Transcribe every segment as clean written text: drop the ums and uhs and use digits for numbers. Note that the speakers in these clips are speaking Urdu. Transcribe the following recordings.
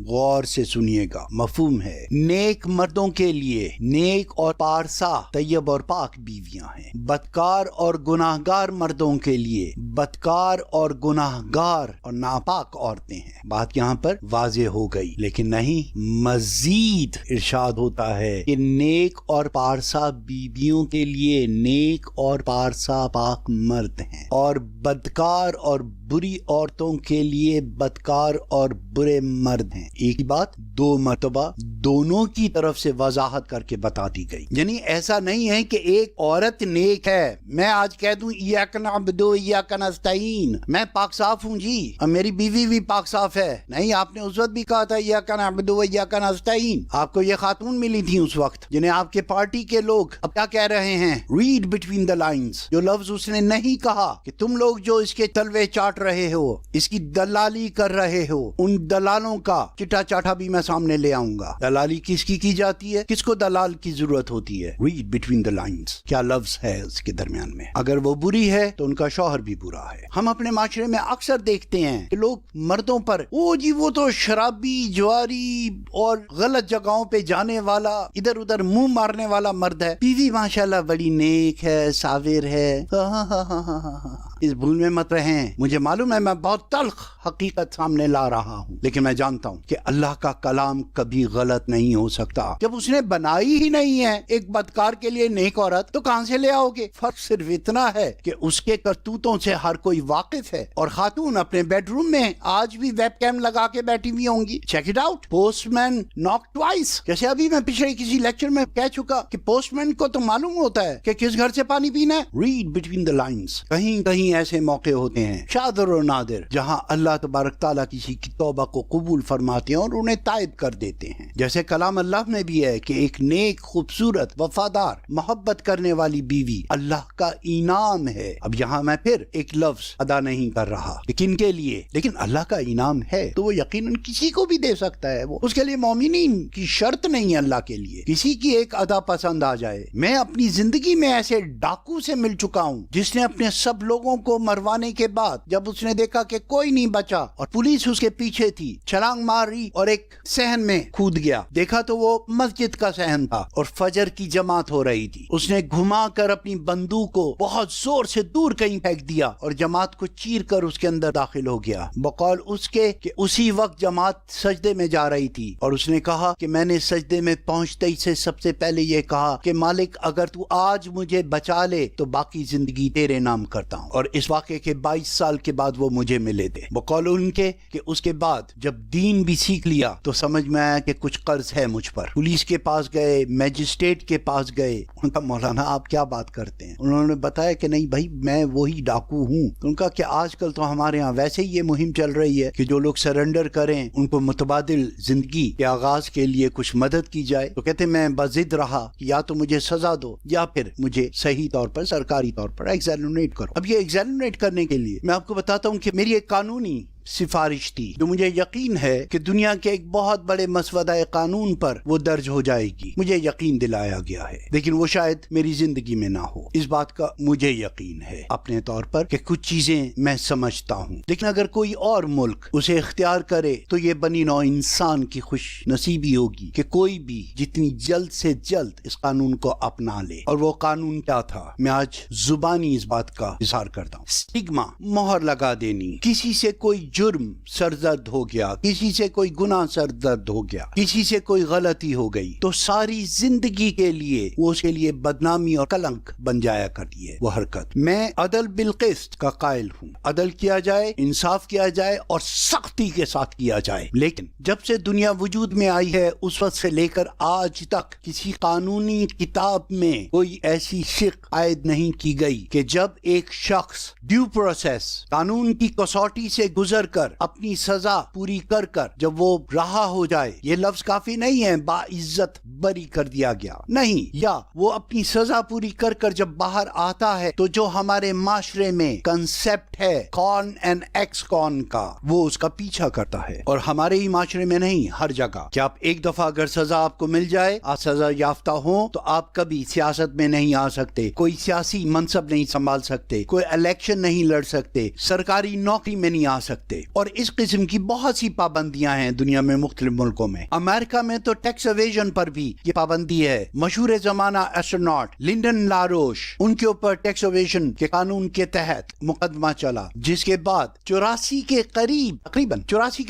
غور سے سنیے گا، مفہوم ہے، نیک مردوں کے لیے نیک اور پارسا طیب اور پاک بیویاں ہیں، بدکار اور گناہگار مردوں کے لیے بدکار اور گناہگار اور ناپاک عورتیں ہیں۔ بات یہاں پر واضح ہو گئی، لیکن نہیں، مزید ارشاد ہوتا ہے کہ نیک اور پارسا بیویوں کے لیے نیک اور پارسا پاک مرد ہیں، اور بدکار اور بری عورتوں کے لیے بدکار اور برے مرد ہیں۔ ایک ہی بات دو مرتبہ دونوں کی طرف سے وضاحت کر کے بتا دی گئی، یعنی ایسا نہیں ہے کہ ایک عورت نیک ہے، میں آج کہہ دوں ایاک نعبد و ایاک نستعین، میں پاک صاف ہوں جی، اور میری بیوی بھی پاک صاف ہے، نہیں، آپ نے اس وقت بھی کہا تھا ایاک نعبد و ایاک نستعین۔ آپ کو یہ خاتون ملی تھی اس وقت جنہیں آپ کے پارٹی کے لوگ اب کیا کہہ رہے ہیں، ریڈ بٹوین دا لائنز، جو لفظ اس نے نہیں کہا کہ تم لوگ جو اس کے تلوے چاٹ رہے ہو، اس کی دلالی کر رہے ہو، ان دلالوں کا چٹا چاٹا بھی میں سامنے لے آؤں گا۔ دلالی کس کی جاتی ہے؟ کس کو دلال کی ضرورت ہوتی ہے؟ ریڈ بٹوین دا لائنز، کیا لفظ ہے اس کے درمیان میں؟ اگر وہ بری ہے تو ان کا شوہر بھی برا ہے۔ ہم اپنے معاشرے میں اکثر دیکھتے ہیں کہ لوگ مردوں پر جی وہ تو شرابی، جواری اور غلط جگہوں پہ جانے والا، ادھر ادھر منہ مارنے والا مرد ہے، بیوی ماشاءاللہ بڑی نیک ہے، صابر ہے۔ اس بھول میں مت رہیں، مجھے معلوم ہے میں بہت تلخ حقیقت سامنے لا رہا ہوں، لیکن میں جانتا ہوں کہ اللہ کا کلام کبھی غلط نہیں ہو سکتا۔ جب اس نے بنائی ہی نہیں ہے ایک بدکار کے لیے نیک عورت، تو کہاں سے لے آؤ گے؟ فرق صرف اتنا ہے کہ اس کے کرتوتوں سے ہر کوئی واقف ہے، اور خاتون اپنے بیڈ روم میں آج بھی ویب کیم لگا کے بیٹھی ہوئی ہوں گی۔ چیک اٹ آؤٹ، پوسٹ مین ناک ٹوائس، جیسے ابھی میں پچھلے کسی لیکچر میں کہہ چکا کہ پوسٹ مین کو تو معلوم ہوتا ہے کہ کس گھر سے پانی پینا ہے۔ Read between the lines. کہیں کہیں ایسے موقع ہوتے ہیں شادر و نادر جہاں اللہ تبارک تعالیٰ کسی کی توبہ کو قبول فرماتے ہیں اور انہیں تائب کر دیتے ہیں، جیسے کلام اللہ میں بھی ہے کہ ایک نیک، خوبصورت، وفادار، محبت کرنے والی بیوی اللہ کا انعام ہے۔ اب یہاں میں پھر ایک لفظ ادا نہیں کر رہا لیکن کے لیے، لیکن اللہ کا انعام ہے تو وہ یقیناً کسی کو بھی دے سکتا ہے، وہ اس کے لیے مومنین کی شرط نہیں ہے اللہ کے لیے کسی کی ایک ادا پسند آ جائے۔ میں اپنی زندگی میں ایسے ڈاکو سے مل چکا ہوں جس نے اپنے سب لوگوں کو مروانے کے بعد جب اس نے دیکھا کہ کوئی نہیں بچا اور پولیس اس کے پیچھے تھی، چھلانگ ماری اور ایک صحن میں کود گیا، دیکھا تو وہ مسجد کا صحن تھا اور فجر کی جماعت ہو رہی تھی، اس نے گھما کر اپنی بندوق کو بہت زور سے دور کہیں پھینک دیا اور جماعت کو چیر کر اس کے اندر داخل ہو گیا، بقول اس کے کہ اسی وقت جماعت سجدے میں جا رہی تھی اور اس نے کہا کہ میں نے سجدے میں پہنچتے ہی سے سب سے پہلے یہ کہا کہ مالک اگر تو آج مجھے بچا لے تو باقی زندگی تیرے نام کرتا ہوں، اور اس واقعے کے 22 سال کے بعد وہ مجھے ملے تھے، بقول ان کے کہ اس کے بعد جب دین بھی سیکھ لیا تو سمجھ میں آیا کہ کچھ قرض ہے مجھ پر، پولیس کے پاس گئے، میجسٹریٹ کے پاس گئے، ان کا مولانا آپ کیا بات کرتے ہیں؟ انہوں نے بتایا کہ نہیں بھائی میں وہی ڈاکو ہوں۔ ان کا کہ آج کل تو ہمارے ہاں ویسے ہی یہ مہم چل رہی ہے کہ جو لوگ سرنڈر کریں ان کو متبادل زندگی کے آغاز کے لیے کچھ مدد کی جائے، تو کہتے میں بضد رہا کہ یا تو مجھے سزا دو یا پھر مجھے صحیح طور پر، سرکاری طور پر ایگزامینیٹ کرو۔ اب یہ ایگزامینیٹ کرنے کے لیے میں آپ کو بتاتا ہوں کہ میری ایک قانونی سفارش تھی جو مجھے یقین ہے کہ دنیا کے ایک بہت بڑے مسودہ قانون پر وہ درج ہو جائے گی، مجھے یقین دلایا گیا ہے، لیکن وہ شاید میری زندگی میں نہ ہو، اس بات کا مجھے یقین ہے اپنے طور پر کہ کچھ چیزیں میں سمجھتا ہوں، لیکن اگر کوئی اور ملک اسے اختیار کرے تو یہ بنی نوع انسان کی خوش نصیبی ہوگی کہ کوئی بھی جتنی جلد سے جلد اس قانون کو اپنا لے۔ اور وہ قانون کیا تھا؟ میں آج زبانی اس بات کا اظہار کرتا ہوں۔ سٹگما، مہر لگا دینی، کسی سے کوئی جرم سرزد ہو گیا، کسی سے کوئی گناہ سرزد ہو گیا، کسی سے کوئی غلطی ہو گئی تو ساری زندگی کے لیے وہ اس کے لیے بدنامی اور کلنک بن جایا کرتی ہے وہ حرکت۔ میں عدل بالقسط کا قائل ہوں، عدل کیا جائے، انصاف کیا جائے اور سختی کے ساتھ کیا جائے، لیکن جب سے دنیا وجود میں آئی ہے اس وقت سے لے کر آج تک کسی قانونی کتاب میں کوئی ایسی شق عائد نہیں کی گئی کہ جب ایک شخص ڈیو پروسیس، قانون کی کسوٹی سے گزر کر اپنی سزا پوری کر کر جب وہ رہا ہو جائے، یہ لفظ کافی نہیں ہے باعزت بری کر دیا گیا، نہیں، یا وہ اپنی سزا پوری کر کر جب باہر آتا ہے تو جو ہمارے معاشرے میں کنسپٹ ہے کون اینڈ ایکس کون کا، وہ اس کا پیچھا کرتا ہے، اور ہمارے ہی معاشرے میں نہیں، ہر جگہ کہ آپ ایک دفعہ اگر سزا آپ کو مل جائے، آپ سزا یافتہ ہوں تو آپ کبھی سیاست میں نہیں آ سکتے، کوئی سیاسی منصب نہیں سنبھال سکتے، کوئی الیکشن نہیں لڑ سکتے، سرکاری نوکری میں نہیں آ سکتے۔ سکتے. اور اس قسم کی بہت سی پابندیاں ہیں دنیا میں مختلف ملکوں میں. امریکہ میں تو ٹیکس ایویژن پر بھی یہ پابندی ہے. مشہور زمانہ ایسٹروناٹ لنڈن لاروش، ان کے اوپر ٹیکس ایویژن کے قانون کے تحت مقدمہ چلا، جس کے بعد 84 کے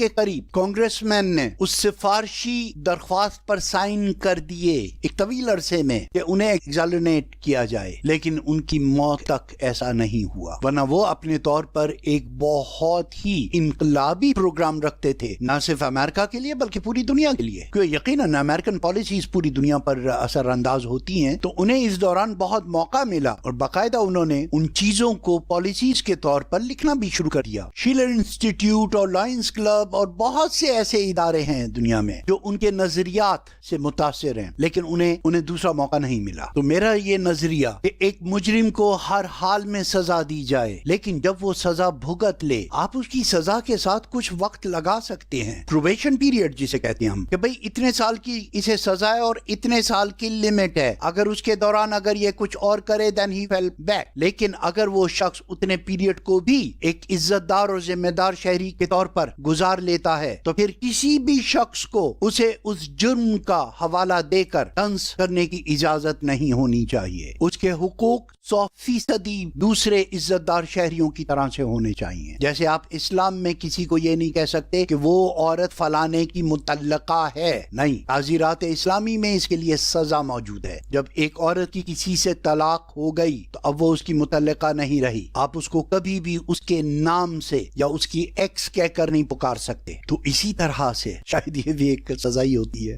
قریب کانگریس مین نے اس سفارشی درخواست پر سائن کر دیے ایک طویل عرصے میں کہ انہیں ایگزالریٹ کیا جائے، لیکن ان کی موت تک ایسا نہیں ہوا. ورنہ وہ اپنے طور پر ایک بہت ہی انقلابی پروگرام رکھتے تھے، نہ صرف امریکہ کے لیے بلکہ پوری دنیا کے لیے، کیونکہ یقیناً امریکن پالیسیز پوری دنیا پر اثر انداز ہوتی ہیں. تو انہیں اس دوران بہت موقع ملا اور باقاعدہ انہوں نے ان چیزوں کو پالیسیز کے طور پر لکھنا بھی شروع کر دیا. شیلر انسٹیٹیوٹ اور لائنز کلب اور بہت سے ایسے ادارے ہیں دنیا میں جو ان کے نظریات سے متاثر ہیں، لیکن انہیں دوسرا موقع نہیں ملا. تو میرا یہ نظریہ کہ ایک مجرم کو ہر حال میں سزا دی جائے، لیکن جب وہ سزا بھگت لے، آپ اس کی سزا کے ساتھ کچھ وقت لگا سکتے ہیں. پروبیشن پیریڈ جسے کہتے ہیں ہم، کہ بھئی اتنے سال کی اسے سزا ہے اور اتنے سال کی لمٹ ہے. اگر اس کے دوران اگر یہ کچھ اور کرے then he fell back. لیکن اگر وہ شخص اتنے پیریڈ کو بھی ایک عزت دار اور ذمہ دار شہری کے طور پر گزار لیتا ہے، تو پھر کسی بھی شخص کو اسے اس جرم کا حوالہ دے کر طنز کرنے کی اجازت نہیں ہونی چاہیے. اس کے حقوق 100% دوسرے عزت دار شہریوں کی طرح سے ہونے چاہیے. جیسے آپ اسلام میں کسی کو یہ نہیں کہہ سکتے کہ وہ عورت فلانے کی متعلقہ ہے، نہیں. تعزیرات اسلامی میں اس کے لیے سزا موجود ہے. جب ایک عورت کی کسی سے طلاق ہو گئی تو اب وہ اس کی متعلقہ نہیں رہی. آپ اس کو کبھی بھی اس کے نام سے یا اس کی ایکس کہہ کر نہیں پکار سکتے. تو اسی طرح سے شاید یہ بھی ایک سزا ہی ہوتی ہے.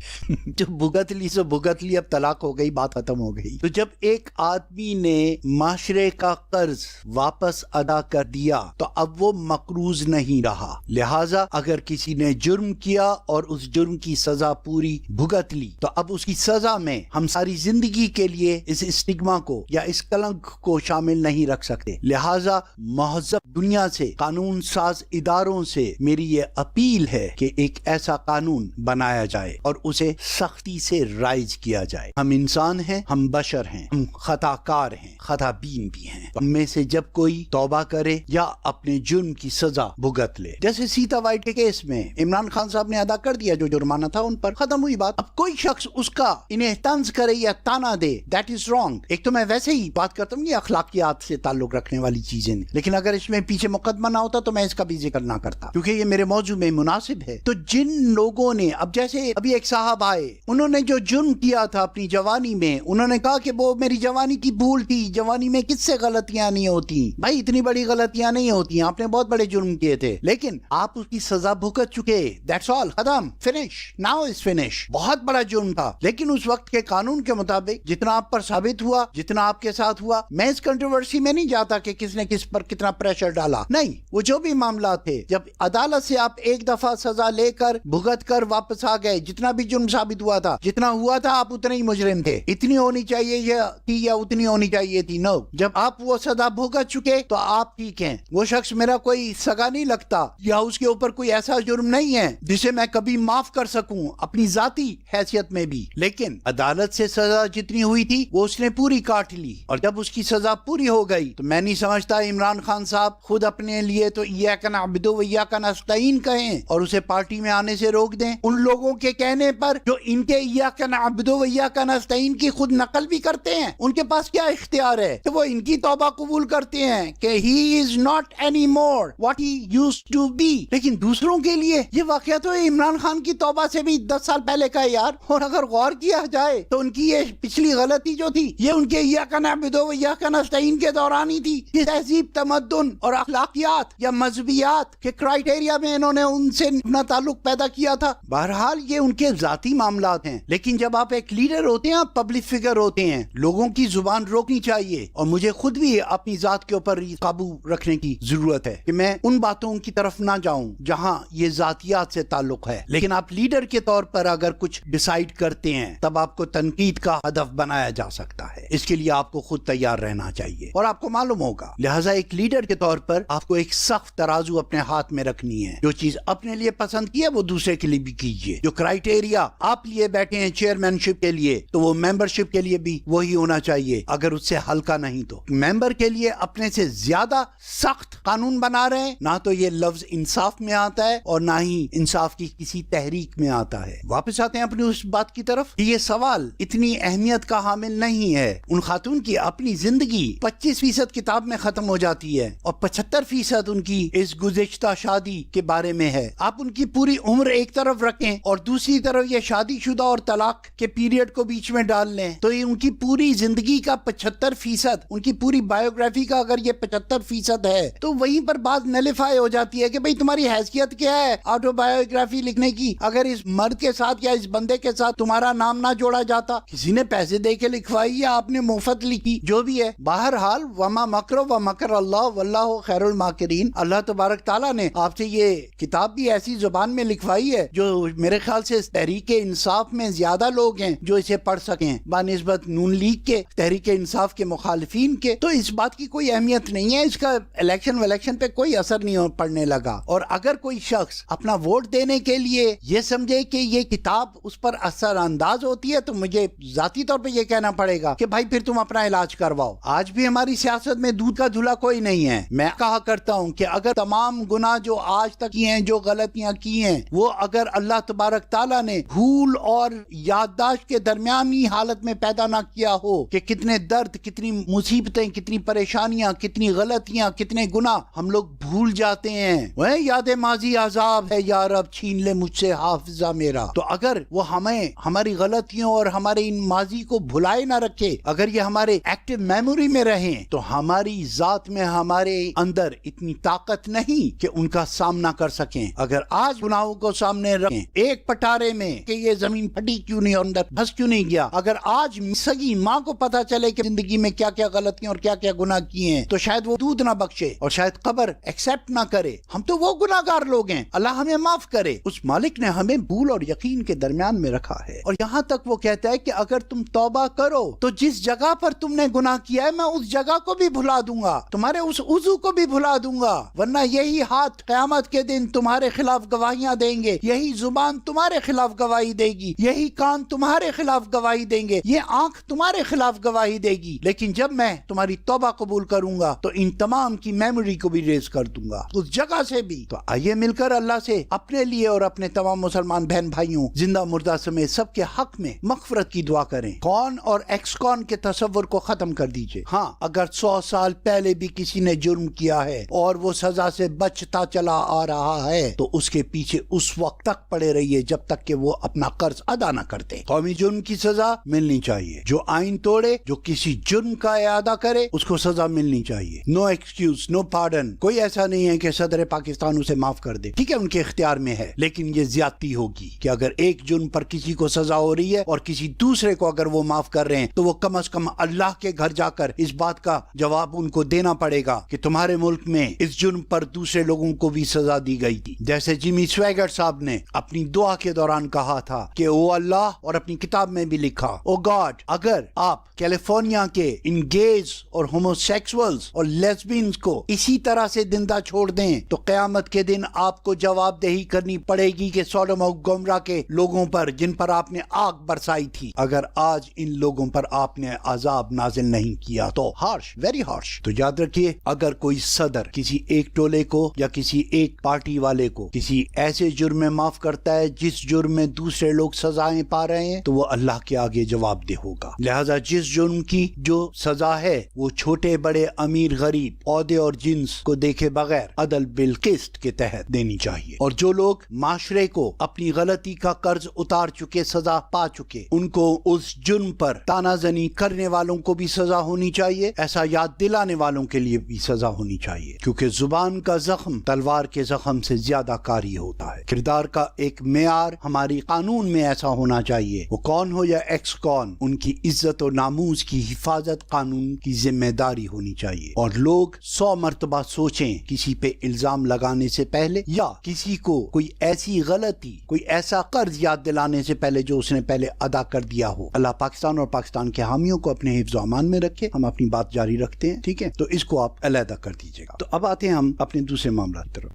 جب بھگت لی سو بھگت لی، اب طلاق ہو گئی، بات ختم ہو گئی. تو جب ایک آدمی نے معاشرے کا قرض واپس ادا کر دیا تو اب وہ مقروض نہیں رہا. لہٰذا اگر کسی نے جرم کیا اور اس جرم کی سزا پوری بھگت لی تو اب اس کی سزا میں ہم ساری زندگی کے لیے اس اسٹگما کو یا اس کلنک کو شامل نہیں رکھ سکتے. لہٰذا مہذب دنیا سے، قانون ساز اداروں سے میری یہ اپیل ہے کہ ایک ایسا قانون بنایا جائے اور اسے سختی سے رائج کیا جائے. ہم انسان ہیں، ہم بشر ہیں، ہم خطا کار ہیں، خطا بین بھی ہیں. ان میں سے جب کوئی توبہ کرے یا اپنے جرم کی سزا بھگت لے، جیسے سیتا وائٹ کے کیس میں عمران خان صاحب نے ادا کر دیا جو جرمانہ تھا ان پر، ختم ہوئی بات. اب کوئی شخص اس کا انہیں طنز کرے یا تانا دے، دیٹ از رانگ. ایک تو میں ویسے ہی بات کرتا ہوں یہ اخلاقیات سے تعلق رکھنے والی چیزیں، لیکن اگر اس میں پیچھے مقدمہ نہ ہوتا تو میں اس کا بھی ذکر نہ کرتا کیونکہ یہ میرے موضوع میں مناسب ہے. تو جن لوگوں نے، اب جیسے ابھی ایک صاحب آئے، انہوں نے جو جرم کیا تھا اپنی جوانی میں، انہوں نے کہا کہ وہ میری جوانی کی بھول تھی، جوانی میں کس سے غلطیاں نہیں ہوتی. بھائی اتنی بڑی غلطیاں نہیں ہوتی، آپ نے بہت بڑے جرم کیے تھے، لیکن آپ اس کی سزا بھگت چکے. دیٹس آل، ختم، فنش، ناؤ از فنش. بہت بڑا جرم تھا، لیکن اس وقت کے قانون کے مطابق جتنا آپ پر ثابت ہوا، جتنا آپ کے ساتھ ہوا، میں اس کنٹروورسی میں نہیں جاتا کہ کس نے کس پر کتنا پریشر ڈالا، نہیں. وہ جو بھی معاملات تھے، جب عدالت سے آپ ایک دفعہ سزا لے کر بھگت کر واپس آ گئے، جتنا بھی جرم ثابت ہوا تھا، جتنا ہوا تھا، آپ اتنے ہی مجرم تھے. اتنی ہونی چاہیے تھی یا اتنی ہونی چاہیے تھی، نو. جب آپ وہ سزا بھگت چکے تو آپ ٹھیک ہیں. وہ شخص میرا کوئی سگا نہیں لگتا یا اس کے اوپر کوئی ایسا جرم نہیں ہے جسے میں کبھی معاف کر سکوں اپنی ذاتی حیثیت میں بھی، لیکن عدالت سے سزا جتنی ہوئی تھی وہ اس نے پوری کاٹ لی. اور جب اس کی سزا پوری ہو گئی تو میں نہیں سمجھتا عمران خان صاحب خود اپنے لیے تو ایاک نعبد و ایاک نستعین کہیں اور اسے پارٹی میں آنے سے روک دیں. ان لوگوں کے کہنے پر جو ان کے ایاک نعبد و ایاک نستعین کی خود نقل بھی کرتے ہیں، ان کے پاس کیا اختیار ہے کہ وہ ان کی توبہ قبول کرتے ہیں کہ he is not anymore what he used to be. لیکن دوسروں کے لیے یہ واقعہ تو عمران خان کی توبہ سے بھی 10 سال پہلے کا ہے یار. اور اگر غور کیا جائے تو ان کی یہ پچھلی غلطی جو تھی یہ ان کے ایاک نعبد و ایاک نستعین کے دوران ہی تھی. یہ تہذیب، تمدن اور اخلاقیات یا مذہبیات کے کرائٹیریا میں انہوں نے ان سے اپنا تعلق پیدا کیا تھا. بہرحال یہ ان کے ذاتی معاملات ہیں، لیکن جب آپ ایک لیڈر ہوتے ہیں، آپ پبلک فگر ہوتے ہیں، لوگوں کی زبان روکنی چاہیے. اور مجھے خود بھی اپنی ذات کے اوپر قابو رکھنے کی ضرورت ہے کہ میں ان باتوں کی طرف نہ جاؤں جہاں یہ ذاتیات سے تعلق ہے. لیکن آپ لیڈر کے طور پر اگر کچھ ڈیسائیڈ کرتے ہیں تب آپ کو تنقید کا ہدف بنایا جا سکتا ہے. اس کے لیے آپ کو خود تیار رہنا چاہیے اور آپ کو معلوم ہوگا. لہٰذا ایک لیڈر کے طور پر آپ کو ایک سخت ترازو اپنے ہاتھ میں رکھنی ہے. جو چیز اپنے لیے پسند کی ہے وہ دوسرے کے لیے بھی کیجیے. جو کرائٹیریا آپ لیے بیٹھے ہیں چیئرمین شپ کے لیے تو وہ ممبر شپ کے لیے بھی وہی ہونا چاہیے. اگر اس سے ہلکا نہیں تو ممبر کے لیے اپنے سے زیادہ سخت قانون بنا رہے ہیں، نہ تو یہ لفظ انصاف میں آتا ہے اور نہ ہی انصاف کی کسی تحریک میں آتا ہے۔ واپس آتے ہیں اپنی اس بات کی طرف کہ یہ سوال اتنی اہمیت کا حامل نہیں ہے۔ ان خاتون کی اپنی زندگی 25% کتاب میں ختم ہو جاتی ہے اور 75% ان کی اس گزشتہ شادی کے بارے میں ہے۔ آپ ان کی پوری عمر ایک طرف رکھیں اور دوسری طرف یہ شادی شدہ اور طلاق کے پیریڈ کو بیچ میں ڈال لیں تو یہ ان کی پوری زندگی کا 75%، ان کی پوری بایوگرافی کا اگر یہ 75% ہے تو وہیں پر بات نلیفائی ہو جاتی ہے کہ بھئی تمہاری حیثیت کیا ہے آٹو بایوگرافی لکھنے کی اگر اس مرد کے ساتھ یا اس بندے کے ساتھ تمہارا نام نہ جوڑا جاتا، کسی نے پیسے دے کے لکھوائی یا آپ نے مفت لکھی، جو بھی ہے۔ بہرحال وما مکر و مکر اللہ واللہ خیر الماکرین، اللہ تبارک تعالیٰ نے آپ سے یہ کتاب بھی ایسی زبان میں لکھوائی ہے جو میرے خیال سے تحریک انصاف میں زیادہ لوگ ہیں جو اسے پڑھ سکیں بنسبت نون لیگ کے، تحریک انصاف کے مخالفین کے۔ تو اس بات کی کوئی اہمیت نہیں ہے، اس کا الیکشن پہ کوئی اثر نہیں پڑنے لگا۔ اور اگر کوئی شخص اپنا ووٹ دینے کے لیے یہ سمجھے کہ یہ کتاب اس پر اثر انداز ہوتی ہے تو مجھے ذاتی طور پہ یہ کہنا پڑے گا کہ بھائی پھر تم اپنا علاج کرواؤ۔ آج بھی ہماری سیاست میں دودھ کا دھلا کوئی نہیں ہے۔ میں کہا کرتا ہوں کہ اگر تمام گناہ جو آج تک کیے ہیں، جو غلطیاں کی ہیں، وہ اگر اللہ تبارک تعالیٰ نے بھول اور یادداشت کے درمیانی حالت میں پیدا نہ کیا ہو کہ کتنے درد، کتنی مصیبتیں، کتنی پریشانیاں، کتنی غلطیاں، کتنے گناہ ہم لوگ بھول جاتے ہیں۔ وہ یاد ماضی عذاب ہے یا رب چھین لے مجھ سے حافظہ میرا۔ تو اگر وہ ہمیں ہماری غلطیوں اور ہمارے ان ماضی کو بھلائے نہ رکھے، اگر یہ ہمارے ایکٹیو میموری میں رہیں تو ہماری ذات میں ہمارے اندر اتنی طاقت نہیں کہ ان کا سامنا کر سکیں۔ اگر آج گناہوں کو سامنے رکھیں ایک پٹارے میں کہ یہ زمین پھٹی کیوں نہیں اور اندر پھنس کیوں نہیں گیا، اگر آج سگی ماں کو پتا چلے کہ زندگی میں کیا کیا غلطیاں اور کیا کیا گناہ کیے ہیں تو شاید وہ دودھ نہ بخشے اور شاید قبر ایکسپٹ نہ کرے۔ ہم تو وہ گناہگار لوگ ہیں، اللہ ہمیں معاف کرے۔ اس مالک نے ہمیں بھول اور یقین کے درمیان میں رکھا ہے، اور یہاں تک وہ کہتا ہے کہ اگر تم توبہ کرو تو جس جگہ پر تم نے گناہ کیا ہے میں اس جگہ کو بھی بھلا دوں گا، تمہارے اس عضو کو بھی بھلا دوں گا، ورنہ یہی ہاتھ قیامت کے دن تمہارے خلاف گواہیاں دیں گے، یہی زبان تمہارے خلاف گواہی دے گی، یہی کان تمہارے خلاف گواہی دیں گے، یہ آنکھ تمہارے خلاف گواہی دے گی۔ لیکن جب میں تمہاری توبہ قبول کروں گا تو ان تمام کی میموری کو بھی ریز کر دوں گا اس جگہ سے بھی۔ تو آئیے مل کر اللہ سے اپنے لیے اور اپنے تمام مسلمان بہن بھائیوں زندہ مردہ سمیت سب کے حق میں مغفرت کی دعا کریں۔ کون اور ایکس کون کے تصور کو ختم کر دیجئے۔ ہاں، اگر 100 سال پہلے بھی کسی نے جرم کیا ہے اور وہ سزا سے بچتا چلا آ رہا ہے تو اس کے پیچھے اس وقت تک پڑے رہیے جب تک کہ وہ اپنا قرض ادا نہ کرتے۔ قومی جرم کی سزا ملنی چاہیے، جو آئین توڑے، جو کسی جرم کا اعادہ کرے اس کو سزا ملنی چاہیے۔ نو ایکسکیوز، نو پارڈن، کوئی ایسا نہیں ہے کہ صدر پاکستان اسے معاف کر دے، ٹھیک ہے ان کے اختیار میں ہے، لیکن یہ زیادتی ہوگی کہ اگر ایک جرم پر کسی کو سزا ہو رہی ہے اور کسی دوسرے کو اگر وہ معاف کر رہے ہیں تو وہ کم از کم اللہ کے گھر جا کر اس بات کا جواب ان کو دینا پڑے گا کہ تمہارے ملک میں اس جرم پر دوسرے لوگوں کو بھی سزا دی گئی تھی، جیسے جیمی سویگر صاحب نے اپنی دعا کے دوران کہا تھا کہ او اللہ، اور اپنی کتاب میں بھی لکھا، او گاڈ، اگر آپ کیلیفورنیا کے ان گیز اور ہومو سیکسولز اور لیسبینز کو اسی طرح سے زندہ چھوڑ دیں تو قیامت کے دن آپ کو جواب دہی کرنی پڑے گی کہ سوڈوم اور گومرہ کے لوگوں پر جن پر آپ نے آگ برسائی تھی، اگر آج ان لوگوں پر آپ نے عذاب نازل نہیں کیا تو ہارش، ویری ہارش۔ تو یاد رکھیے، اگر کوئی صدر کسی ایک ٹولے کو یا کسی ایک پارٹی والے کو کسی ایسے جرم میں معاف کرتا ہے جس جرم میں دوسرے لوگ سزائیں پا رہے ہیں تو وہ اللہ کے آگے جواب دہ ہوگا۔ لہذا جس جرم کی جو سزا ہے وہ چھوٹے بڑے امیر غریب عہدے اور جنس کو دیکھے بغیر عدل بالقسط کے تحت دینی چاہیے، اور جو لوگ معاشرے کو اپنی غلطی کا قرض اتار چکے، سزا پا چکے، ان کو اس جرم پر تانا زنی کرنے والوں کو بھی سزا ہونی چاہیے، ایسا یاد دلانے والوں کے لیے بھی سزا ہونی چاہیے، کیونکہ زبان کا زخم تلوار کے زخم سے زیادہ کاری ہوتا ہے۔ کردار کا ایک معیار ہماری قانون میں ایسا ہونا چاہیے، وہ کون ہو یا ایکس کون، ان کی عزت و ناموس کی حفاظت قانون کی ذمہ داری ہونی چاہیے، اور لوگ 100 مرتبہ سوچیں کسی پہ الزام لگانے سے پہلے یا کسی کو کوئی ایسی غلطی، کوئی ایسا قرض یاد دلانے سے پہلے جو اس نے پہلے ادا کر دیا ہو۔ اللہ پاکستان اور پاکستان کے حامیوں کو اپنے حفظ و امان میں رکھے۔ ہم اپنی بات جاری رکھتے ہیں، ٹھیک ہے، تو اس کو آپ علیحدہ کر دیجیے گا۔ تو اب آتے ہیں ہم اپنے دوسرے معاملات کی طرف۔